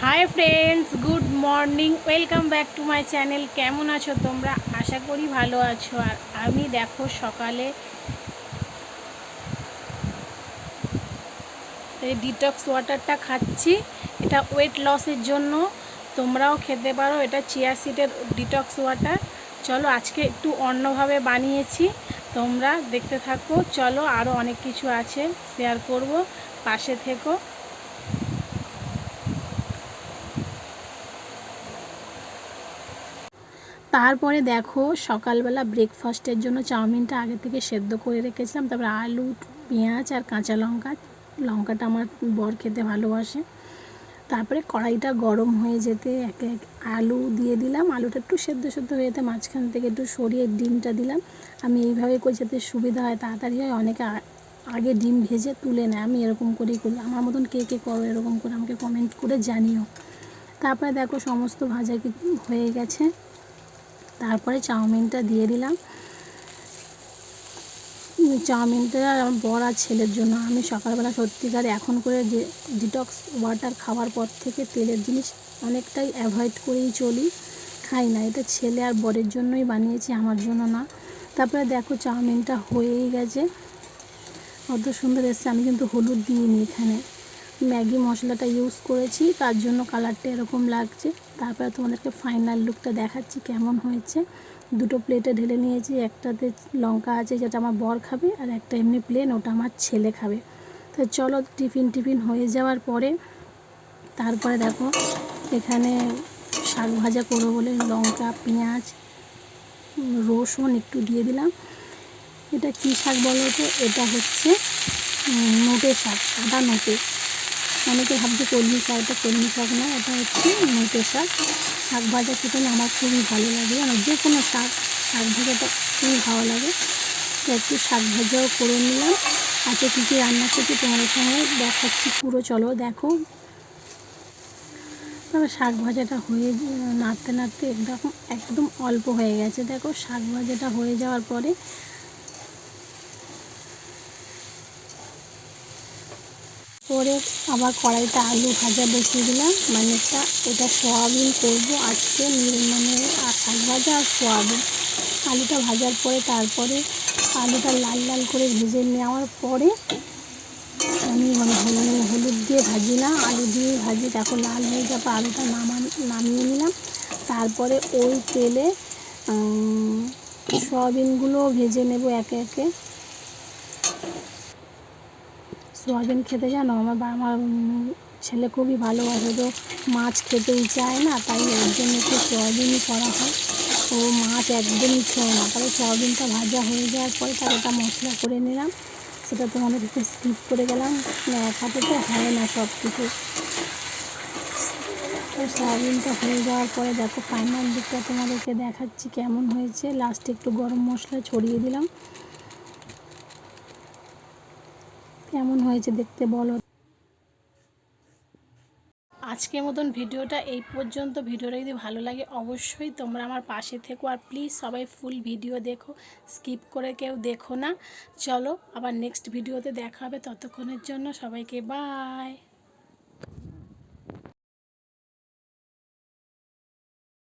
Hi friends, good morning, welcome back to my channel. केमन आछो तोमरा? आशा करी भालो आछो। और आमी देखो सकाले डिटक्स वाटारटा खाচ্ছি। এটা ওয়েট লসের জন্য, তোমরাও খেতে পারো। এটা চিয়া সিডের ডিটক্স ওয়াটার। চলো আজকে একটু অন্যভাবে বানিয়েছি, তোমরা দেখতে থাকো। চলো আরও অনেক কিছু আছে, শেয়ার করব, পাশে থেকো। তারপরে দেখো সকালবেলা ব্রেকফাস্টের জন্য চাউমিনটা আগে থেকে সেদ্ধ করে রেখেছিলাম। তারপরে আলু, পেঁয়াজ আর কাঁচা লঙ্কাটা আমার বর খেতে ভালোবাসে। তারপরে কড়াইটা গরম হয়ে যেতে একে এক আলু দিয়ে দিলাম। আলুটা একটু সেদ্ধ হয়ে যেতে মাঝখান থেকে একটু সরিয়ে ডিমটা দিলাম। আমি এইভাবে করে যাতে সুবিধা হয়, তাড়াতাড়ি হয়। অনেকে আগে ডিম ভেজে তুলে নেয়, আমি এরকম করেই করি। আমার মতন কে কে করো এরকম করে আমাকে কমেন্ট করে জানিও। তারপরে দেখো সমস্ত ভাজা হয়ে গেছে। তারপরে চাউমিনটা দিয়ে দিলাম। চাউমিনটা আমার বর আর ছেলের জন্য। আমি সকালবেলা সত্যিকার এখন করে যে ডিটক্স ওয়াটার খাওয়ার পর থেকে তেলের জিনিস অনেকটাই অ্যাভয়েড করেই চলি, খাই না। এটা ছেলে আর বরের জন্যই বানিয়েছি, আমার জন্য না। তারপরে দেখো চাউমিনটা হয়েই গেছে, কত সুন্দর এসছে। আমি কিন্তু হলুদ দিইনি, এখানে ম্যাগি মশলাটা ইউজ করেছি, তার জন্য কালারটা এরকম লাগছে। তারপরে তোমাদেরকে ফাইনাল লুকটা দেখাচ্ছি কেমন হয়েছে। দুটো প্লেটে ঢেলে নিয়েছি, একটাতে লঙ্কা আছে যেটা আমার বর খাবে, আর একটা এমনি প্লেন, ওটা আমার ছেলে খাবে। তো চলো টিফিন হয়ে যাওয়ার পরে তারপরে দেখো এখানে শাক ভাজা করবো বলে লঙ্কা, পেঁয়াজ, রসুন একটু দিয়ে দিলাম। এটা কী শাক বলো তো? এটা হচ্ছে নোটে শাক, সাদা নোটে। অনেকে ভাবছে কলমি শাক, এটা কলমি শাক না, এটা হচ্ছে নোটে শাক। শাক ভাজা খেতে আমার খুবই ভালো লাগে, মানে যে কোনো শাক ভাজাটা খুবই ভালো লাগে। তো একটু শাক ভাজাও করে নিলাম। আজকে কী কী রান্না করছি তোমাদের সঙ্গে দেখাচ্ছি পুরো, চলো দেখো। তবে শাক ভাজাটা হয়ে নাড়তে একদম অল্প হয়ে গেছে। দেখো শাক ভাজাটা হয়ে যাওয়ার পরে আবার কড়াইতে আলু ভাজা বসিয়ে দিলাম। মানে এটা সয়াবিন করবো আজকে, মানে আর শাক ভাজা আর সয়াবিন। আলুটা ভাজার পরে তারপরে আলুটা লাল লাল করে ভেজে নেওয়ার পরে আমি হলুদ দিয়ে ভাজি না, আলু দিয়ে ভাজি। দেখো লাল হয়ে যাবে, আলুটা নামিয়ে নিলাম। তারপরে ওই তেলে সয়াবিনগুলো ভেজে নেব একে একে। সয়াবিন খেতে জানো, আমার ছেলে খুবই ভালোবাসে, তো মাছ খেতেই চায় না, তাই ওর জন্য একটু সয়াবিনই করা হয়। ও মাছ একদমই ছোঁয় না। তারপরে সয়াবিনটা ভাজা হয়ে যাওয়ার পরে তার একটা মশলা করে নিলাম, সেটা তোমাদের একটু স্কিপ করে গেলাম, এক হাতে তো হয় না সব কিছু। সয়াবিনটা হয়ে যাওয়ার পরে দেখো ফাইনাল লুকটা তোমাদেরকে দেখাচ্ছি কেমন হয়েছে। লাস্টে একটু গরম মশলা ছড়িয়ে দিলাম। কেমন হয়েছে দেখতে বলো। আজকের মতন ভিডিওটা এই পর্যন্ত। ভিডিওটা যদি ভালো লাগে অবশ্যই তোমরা আমার পাশে থেকো, আর প্লিজ সবাই ফুল ভিডিও দেখো, স্কিপ করে কেউ দেখো না। চলো আবার নেক্সট ভিডিওতে দেখা হবে, ততক্ষণের জন্য সবাইকে বাই।